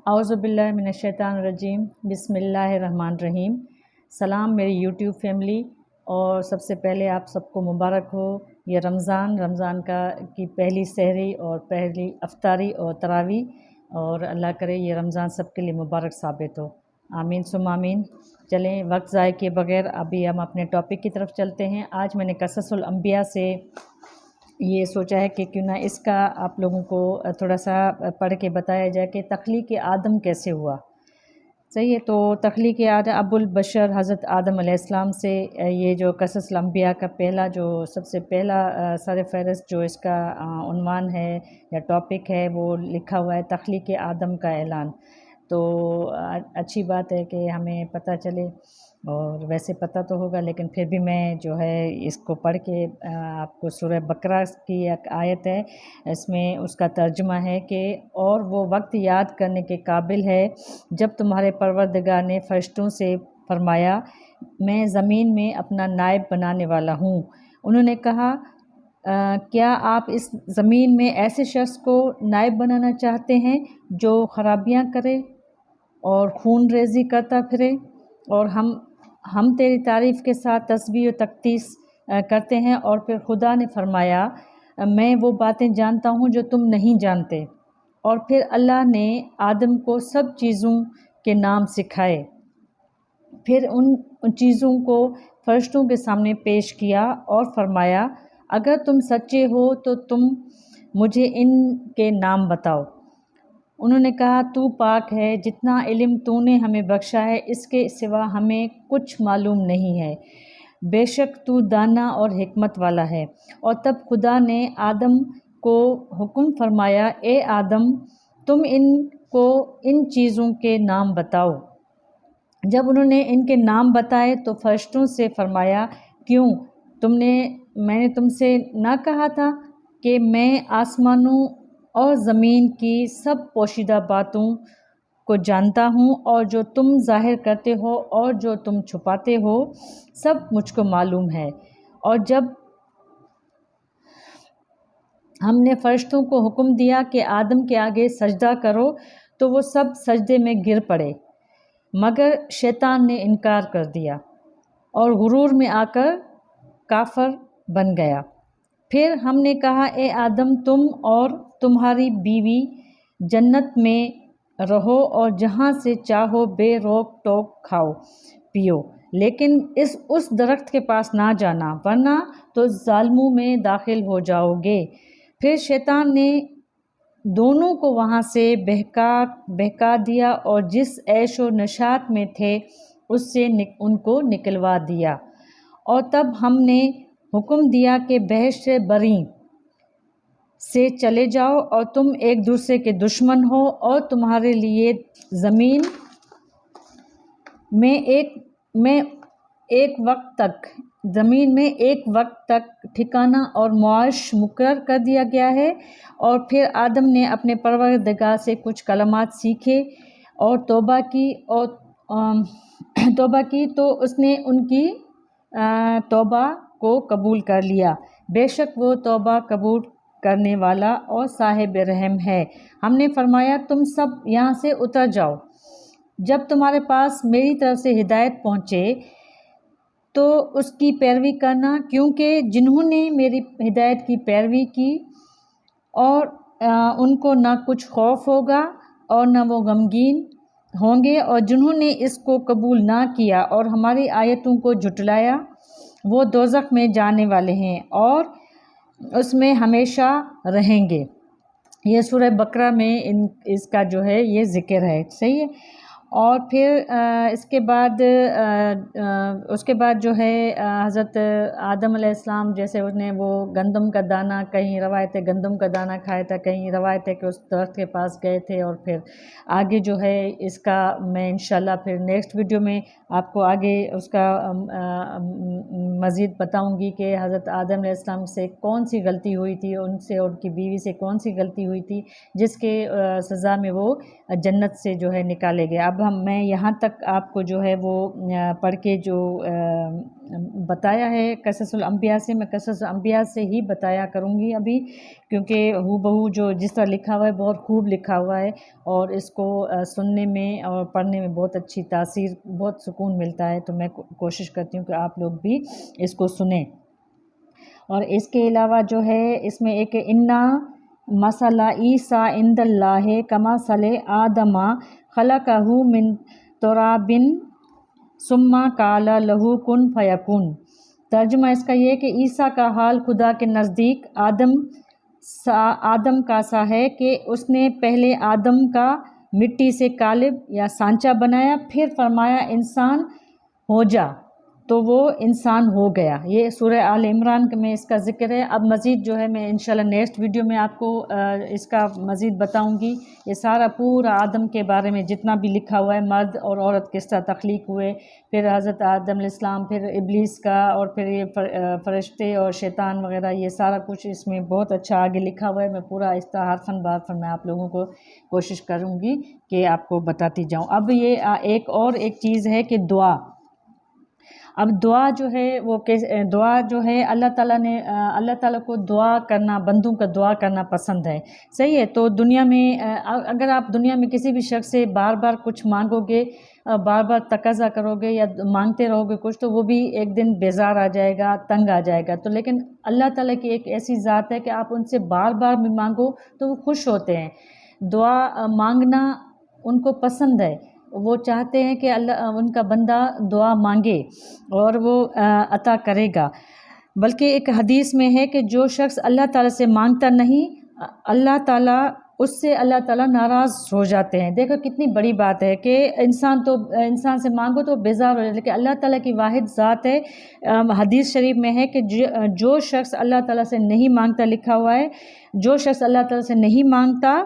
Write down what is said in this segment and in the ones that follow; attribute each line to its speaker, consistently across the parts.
Speaker 1: اعوذ باللہ من الشیطان الرجیم بسم اللہ الرحمن الرحیم۔ سلام میری یوٹیوب فیملی، اور سب سے پہلے آپ سب کو مبارک ہو یہ رمضان کی پہلی سحری اور پہلی افطاری اور تراویح، اور اللہ کرے یہ رمضان سب کے لیے مبارک ثابت ہو، آمین ثم آمین۔ چلیں وقت ضائع کیے بغیر ابھی ہم اپنے ٹاپک کی طرف چلتے ہیں۔ آج میں نے قصص الانبیاء سے یہ سوچا ہے کہ کیوں نہ اس کا آپ لوگوں کو تھوڑا سا پڑھ کے بتایا جائے کہ تخلیق آدم کیسے ہوا۔ صحیح ہے، تو تخلیق آدم ابو البشر حضرت آدم علیہ السلام سے یہ جو قصص الانبیاء کا پہلا جو سب سے پہلا سر فہرست جو اس کا عنوان ہے یا ٹاپک ہے وہ لکھا ہوا ہے تخلیق آدم کا اعلان۔ تو اچھی بات ہے کہ ہمیں پتہ چلے، اور ویسے پتہ تو ہوگا لیکن پھر بھی میں جو ہے اس کو پڑھ کے آپ کو سورہ بقرہ کی ایک آیت ہے، اس میں اس کا ترجمہ ہے کہ اور وہ وقت یاد کرنے کے قابل ہے جب تمہارے پروردگار نے فرشتوں سے فرمایا میں زمین میں اپنا نائب بنانے والا ہوں۔ انہوں نے کہا کیا آپ اس زمین میں ایسے شخص کو نائب بنانا چاہتے ہیں جو خرابیاں کرے اور خون ریزی کرتا پھرے؟ اور ہم تیری تعریف کے ساتھ تسبیح و تقدیس کرتے ہیں۔ اور پھر خدا نے فرمایا میں وہ باتیں جانتا ہوں جو تم نہیں جانتے۔ اور پھر اللہ نے آدم کو سب چیزوں کے نام سکھائے، پھر ان چیزوں کو فرشتوں کے سامنے پیش کیا اور فرمایا اگر تم سچے ہو تو تم مجھے ان کے نام بتاؤ۔ انہوں نے کہا تو پاک ہے، جتنا علم تو نے ہمیں بخشا ہے اس کے سوا ہمیں کچھ معلوم نہیں ہے، بے شک تو دانا اور حکمت والا ہے۔ اور تب خدا نے آدم کو حکم فرمایا اے آدم تم ان کو ان چیزوں کے نام بتاؤ۔ جب انہوں نے ان کے نام بتائے تو فرشتوں سے فرمایا کیوں میں نے تم سے نہ کہا تھا کہ میں آسمانوں اور زمین کی سب پوشیدہ باتوں کو جانتا ہوں، اور جو تم ظاہر کرتے ہو اور جو تم چھپاتے ہو سب مجھ کو معلوم ہے۔ اور جب ہم نے فرشتوں کو حکم دیا کہ آدم کے آگے سجدہ کرو تو وہ سب سجدے میں گر پڑے، مگر شیطان نے انکار کر دیا اور غرور میں آ کر کافر بن گیا۔ پھر ہم نے کہا اے آدم تم اور تمہاری بیوی جنت میں رہو اور جہاں سے چاہو بے روک ٹوک کھاؤ پیو، لیکن اس درخت کے پاس نہ جانا ورنہ تو ظالموں میں داخل ہو جاؤ گے۔ پھر شیطان نے دونوں کو وہاں سے بہکا دیا اور جس عیش و نشاط میں تھے اس سے ان کو نکلوا دیا۔ اور تب ہم نے حکم دیا کہ بہشت بریں سے چلے جاؤ اور تم ایک دوسرے کے دشمن ہو، اور تمہارے لیے زمین میں ایک وقت تک ٹھکانہ اور معاش مقرر کر دیا گیا ہے۔ اور پھر آدم نے اپنے پروردگار سے کچھ کلمات سیکھے اور توبہ کی تو اس نے ان کی توبہ کو قبول کر لیا، بے شک وہ توبہ قبول کرنے والا اور صاحب رحم ہے۔ ہم نے فرمایا تم سب یہاں سے اتر جاؤ، جب تمہارے پاس میری طرف سے ہدایت پہنچے تو اس کی پیروی کرنا، کیونکہ جنہوں نے میری ہدایت کی پیروی کی اور ان کو نہ کچھ خوف ہوگا اور نہ وہ غمگین ہوں گے، اور جنہوں نے اس کو قبول نہ کیا اور ہماری آیتوں کو جھٹلایا وہ دوزخ میں جانے والے ہیں اور اس میں ہمیشہ رہیں گے۔ یہ سورہ بقرہ میں اس کا جو ہے یہ ذکر ہے، صحیح ہے۔ اور پھر اس کے بعد جو ہے حضرت آدم علیہ السلام جیسے اس نے وہ گندم کا دانہ، کہیں روایت ہے گندم کا دانہ کھایا تھا، کہیں روایت ہے کہ اس درخت کے پاس گئے تھے، اور پھر آگے جو ہے اس کا میں انشاءاللہ پھر نیکسٹ ویڈیو میں آپ کو آگے اس کا مزید بتاؤں گی کہ حضرت آدم علیہ السلام سے کون سی غلطی ہوئی تھی، ان سے اور ان کی بیوی سے کون سی غلطی ہوئی تھی جس کے سزا میں وہ جنت سے جو ہے نکالے گئے۔ اب मैं यहाँ तक आपको जो है वो पढ़ के जो बताया है क़ससुल अंबिया से, मैं क़ससुल अंबिया से ही बताया करूँगी अभी, क्योंकि हूबहू जो जिस तरह लिखा हुआ है बहुत खूब लिखा हुआ है, और इसको सुनने में और पढ़ने में बहुत अच्छी तासीर, बहुत सुकून मिलता है। तो मैं कोशिश करती हूँ कि आप लोग भी इसको सुनें। और इसके अलावा जो है इसमें एक इन्ना मसला ईसा इंदल्लाह कमा सले आदमा खलकहू मिन तुराबिन सुम्मा काला लहू कुन फयकुन। तर्जुमा इसका ये है कि ईसा का हाल खुदा के नज़दीक आदम का सा है कि उसने पहले आदम का मिट्टी से कालिब या सांचा बनाया, फिर फरमाया इंसान हो जा, तो वो इंसान हो गया। ये सूरह आल इमरान में इसका ज़िक्र है। अब मज़ीद जो है मैं इंशाल्लाह नेक्स्ट वीडियो में आपको इसका मज़ीद बताऊंगी। ये सारा पूरा आदम के बारे में जितना भी लिखा हुआ है, मर्द और औरत किस तरह तख्लीक हुए, फिर हज़रत आदम अलैहिस्सलाम, फिर इब्लीस का, और फिर ये फ़रिश्ते और शैतान वगैरह, ये सारा कुछ इसमें बहुत अच्छा आगे लिखा हुआ है। मैं पूरा इस तरह हरफन बारफन मैं आप लोगों को कोशिश करूँगी कि आपको बताती जाऊँ। अब ये एक चीज़ है कि दुआ। अब दुआ जो है वो दुआ जो है अल्लाह ताला को दुआ करना, बंदों का दुआ करना पसंद है। सही है। तो दुनिया में अगर आप दुनिया में किसी भी शख्स से बार बार कुछ मांगोगे, बार बार तकाज़ा करोगे या मांगते रहोगे कुछ, तो वो भी एक दिन बेजार आ जाएगा, तंग आ जाएगा। तो लेकिन अल्लाह ताला की एक ऐसी ज़ात है कि आप उनसे बार बार भी मांगो तो वो खुश होते हैं। दुआ मांगना उनको पसंद है। वो चाहते हैं कि अल्लाह उनका बंदा दुआ मांगे और वो अता करेगा। बल्कि एक हदीस में है कि जो शख्स अल्लाह ताला से मांगता नहीं, अल्लाह ताला नाराज़ हो जाते हैं। देखो कितनी बड़ी बात है कि इंसान से मांगो तो बेजार हो जाए, लेकिन अल्लाह ताला की वाहिद ज़ात है। हदीस शरीफ में है कि जो शख्स अल्लाह ताला से नहीं मांगता, लिखा हुआ है, जो शख्स अल्लाह ताला से नहीं मांगता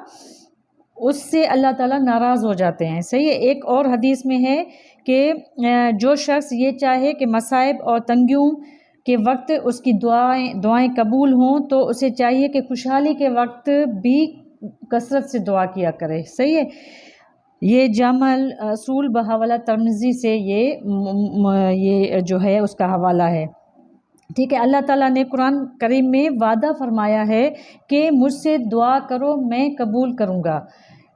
Speaker 1: उससे अल्लाह ताला नाराज़ हो जाते हैं। सही है। एक और हदीस में है कि जो शख्स ये चाहे कि मसाइब और तंगियों के वक्त उसकी दुआएं कबूल हों, तो उसे चाहिए कि खुशहाली के वक्त भी कसरत से दुआ किया करे। सही है। ये जामल असूल बहवाला तिरमिज़ी से ये जो है उसका हवाला है। ठीक है। अल्लाह ताला ने कुरान करीम में वादा फरमाया है कि मुझसे दुआ करो मैं कबूल करूँगा।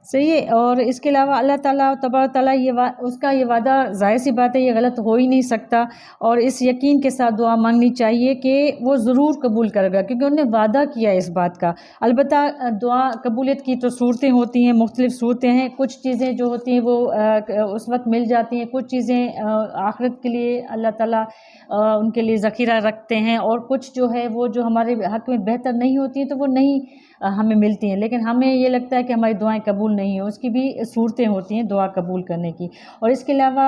Speaker 1: सही है। और इसके अलावा अल्लाह ताला तबारक ताला उसका ये वादा, ज़ाहिर सी बात है ये गलत हो ही नहीं सकता, और इस यकीन के साथ दुआ मांगनी चाहिए कि वो ज़रूर कबूल करेगा, क्योंकि उन्होंने वादा किया है इस बात का। अलबत्ता दुआ कबूलियत की तो सूरतें होती हैं, मुख्तलिफ़ सूरतें हैं। कुछ चीज़ें जो होती हैं वो उस वक्त मिल जाती हैं, कुछ चीज़ें आखिरत के लिए अल्लाह ताला उनके लिए ज़ख़ीरा रखते हैं, और कुछ जो है वो जो हमारे हक़ में बेहतर नहीं होती हैं तो वो नहीं हमें मिलती हैं। लेकिन हमें ये लगता है कि हमारी दुआएं कबूल नहीं हो, उसकी भी सूरतें होती हैं दुआ कबूल करने की। और इसके अलावा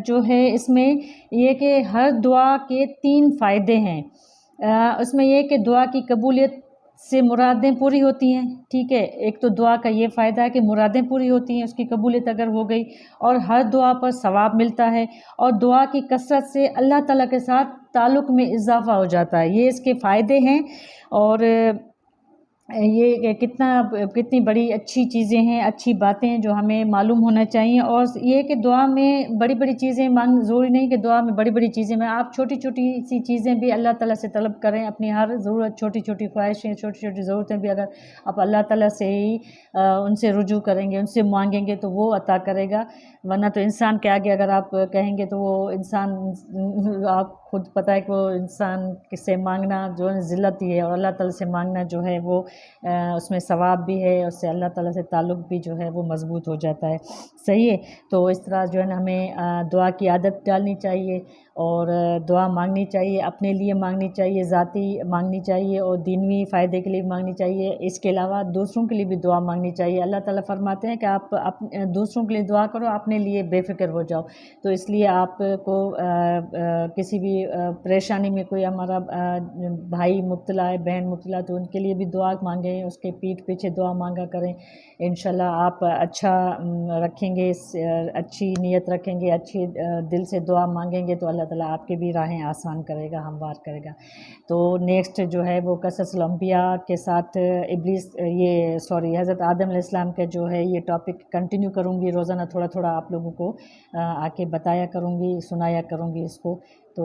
Speaker 1: जो है इसमें ये कि हर दुआ के 3 फ़ायदे हैं। उसमें ये कि दुआ की कबूलियत से मुरादें पूरी होती हैं। ठीक है। एक तो दुआ का ये फ़ायदा है कि मुरादें पूरी होती हैं, उसकी कबूलियत अगर हो गई, और हर दुआ पर सवाब मिलता है, और दुआ की कसरत से अल्लाह ताला के साथ ताल्लुक़ में इजाफ़ा हो जाता है। ये इसके फ़ायदे हैं। और ये कितनी बड़ी अच्छी चीज़ें हैं, अच्छी बातें हैं जो हमें मालूम होना चाहिए। और ये कि दुआ में बड़ी बड़ी चीज़ें मांग, ज़रूरी नहीं कि दुआ में बड़ी बड़ी चीज़ें में, आप छोटी छोटी सी चीज़ें भी अल्लाह ताला से तलब करें। अपनी हर ज़रूरत, छोटी छोटी ख्वाहिशें, छोटी छोटी ज़रूरतें भी अगर आप अल्लाह ताला से ही उनसे रुजू करेंगे, उनसे मांगेंगे तो वो अता करेगा। वरना तो इंसान के आगे अगर आप कहेंगे तो वो इंसान, आप खुद पता है कि वो इंसान से मांगना जो है ज़िल्लत ही है, और अल्लाह ताला से मांगना जो है वो उसमें सवाब भी है, उससे अल्लाह ताला से ताल्लुक़ भी जो है वो मज़बूत हो जाता है। सही है। तो इस तरह जो है ना हमें दुआ की आदत डालनी चाहिए, और दुआ मांगनी चाहिए, अपने लिए मांगनी चाहिए, ज़ाती मांगनी चाहिए, और दीनवी फ़ायदे के लिए मांगनी चाहिए। इसके अलावा दूसरों के लिए भी दुआ मांगनी चाहिए। अल्लाह ताला फरमाते हैं कि आप दूसरों के लिए दुआ करो, अपने लिए बेफ़िक्र हो जाओ। तो इसलिए आपको किसी भी परेशानी में कोई हमारा भाई मुब्तला है, बहन मुब्तला, तो उनके लिए भी दुआ مانگیں، اس کے پیٹھ پیچھے دعا مانگا کریں. انشاءاللہ آپ اچھا رکھیں گے، اچھی نیت رکھیں گے، اچھی دل سے دعا مانگیں گے تو اللہ تعالیٰ آپ کے بھی راہیں آسان کرے گا، ہموار کرے گا. تو نیکسٹ جو ہے وہ قصص الانبیاء کے ساتھ ابلیس حضرت آدم علیہ السلام کا جو ہے یہ ٹاپک کنٹینیو کروں گی. روزانہ تھوڑا تھوڑا آپ لوگوں کو آ کے بتایا کروں گی، سنایا کروں گی اس کو. تو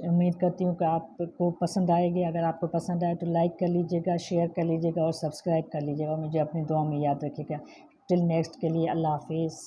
Speaker 1: امید کرتی ہوں کہ آپ کو پسند آئے گی. اگر آپ کو پسند آئے تو لائک کر لیجیے گا، شیئر کر لیجیے گا اور سبسکرائب کر لیجیے گا. مجھے اپنی دعاؤں میں یاد رکھیے گا. ٹل نیکسٹ کے لیے اللہ حافظ.